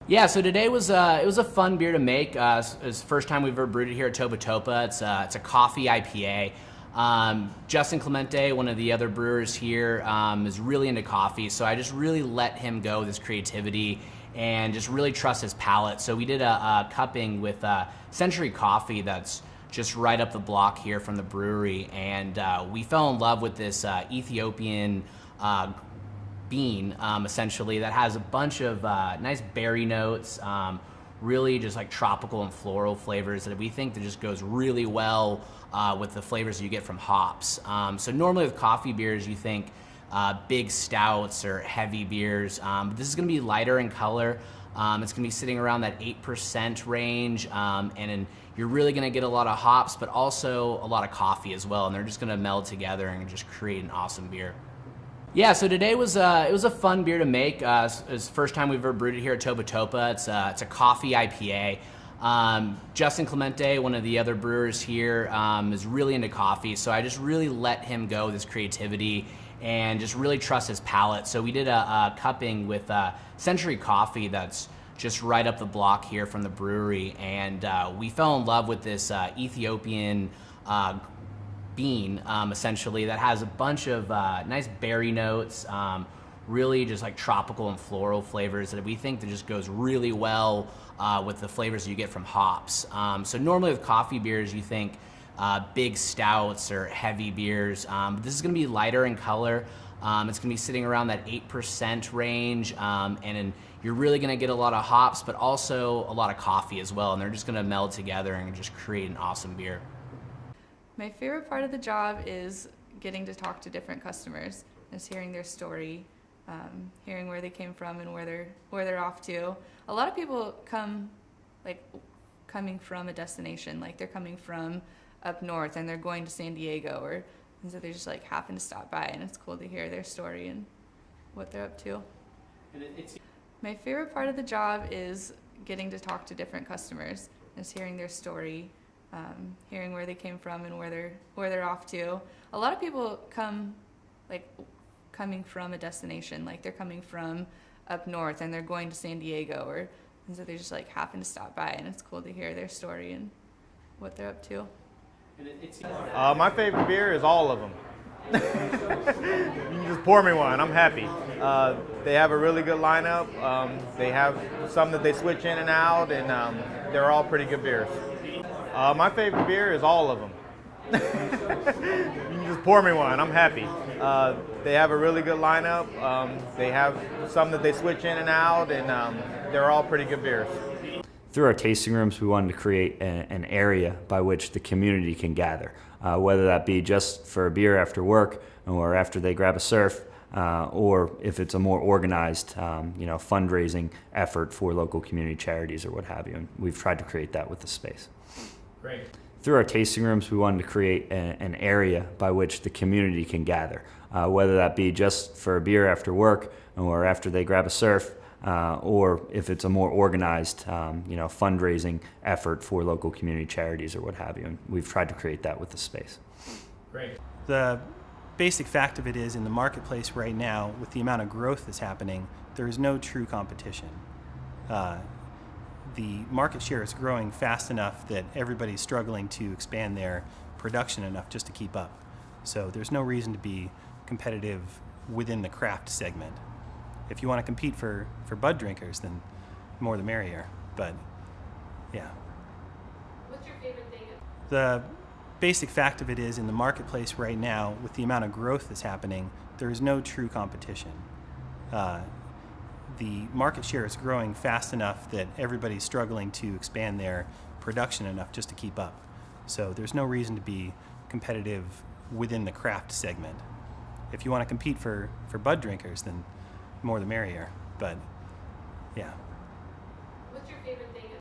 Yeah, so today was it was a fun beer to make. It's the first time we've ever brewed it here at Topa Topa. It's a coffee IPA. Justin Clemente, one of the other brewers here, is really into coffee, so I just really let him go with his creativity and just really trust his palate. So we did a cupping with Century Coffee that's just right up the block here from the brewery, and we fell in love with this Ethiopian bean, essentially, that has a bunch of nice berry notes, really just like tropical and floral flavors that we think that just goes really well with the flavors you get from hops. So normally with coffee beers, you think big stouts or heavy beers, but this is going to be lighter in color. It's going to be sitting around that 8% range, and you're really going to get a lot of hops, but also a lot of coffee as well, and they're just going to meld together and just create an awesome beer. Yeah, so today was it was a fun beer to make. It's the first time we've ever brewed it here at Topa Topa. It's a coffee IPA. Justin Clemente, one of the other brewers here, is really into coffee, so I just really let him go with his creativity and just really trust his palate. So we did a cupping with Century Coffee that's just right up the block here from the brewery, and we fell in love with this Ethiopian bean, essentially, that has a bunch of nice berry notes, really just like tropical and floral flavors that we think that just goes really well with the flavors you get from hops. So normally with coffee beers, you think big stouts or heavy beers, but this is going to be lighter in color. It's going to be sitting around that 8% range, and you're really going to get a lot of hops, but also a lot of coffee as well, and they're just going to meld together and just create an awesome beer. My favorite part of the job is getting to talk to different customers, just hearing their story, hearing where they came from and where they're off to. A lot of people coming from a destination, like they're coming from up north and they're going to San Diego, and so they just like happen to stop by, and it's cool to hear their story and what they're up to. My favorite part of the job is getting to talk to different customers, just hearing their story. Hearing where they came from and where they're off to. A lot of people coming from a destination, like they're coming from up north and they're going to San Diego, and so they just like happen to stop by, and it's cool to hear their story and what they're up to. My favorite beer is all of them. You can just pour me one, I'm happy. They have a really good lineup. They have some that they switch in and out, and they're all pretty good beers. My favorite beer is all of them. You can just pour me one, I'm happy. They have a really good lineup. They have some that they switch in and out, and they're all pretty good beers. Through our tasting rooms, we wanted to create an area by which the community can gather, whether that be just for a beer after work or after they grab a surf, or if it's a more organized fundraising effort for local community charities or what have you. And we've tried to create that with the space. Great. Through our tasting rooms, we wanted to create an area by which the community can gather, whether that be just for a beer after work or after they grab a surf, or if it's a more organized fundraising effort for local community charities or what have you. And we've tried to create that with the space. Great. The basic fact of it is, in the marketplace right now, with the amount of growth that's happening, there is no true competition. The market share is growing fast enough that everybody's struggling to expand their production enough just to keep up. So there's no reason to be competitive within the craft segment. If you want to compete for bud drinkers, then more the merrier. But yeah. What's your favorite thing? The basic fact of it is, in the marketplace right now, with the amount of growth that's happening, there is no true competition. The market share is growing fast enough that everybody's struggling to expand their production enough just to keep up. So there's no reason to be competitive within the craft segment. If you want to compete for bud drinkers, then more the merrier. But yeah.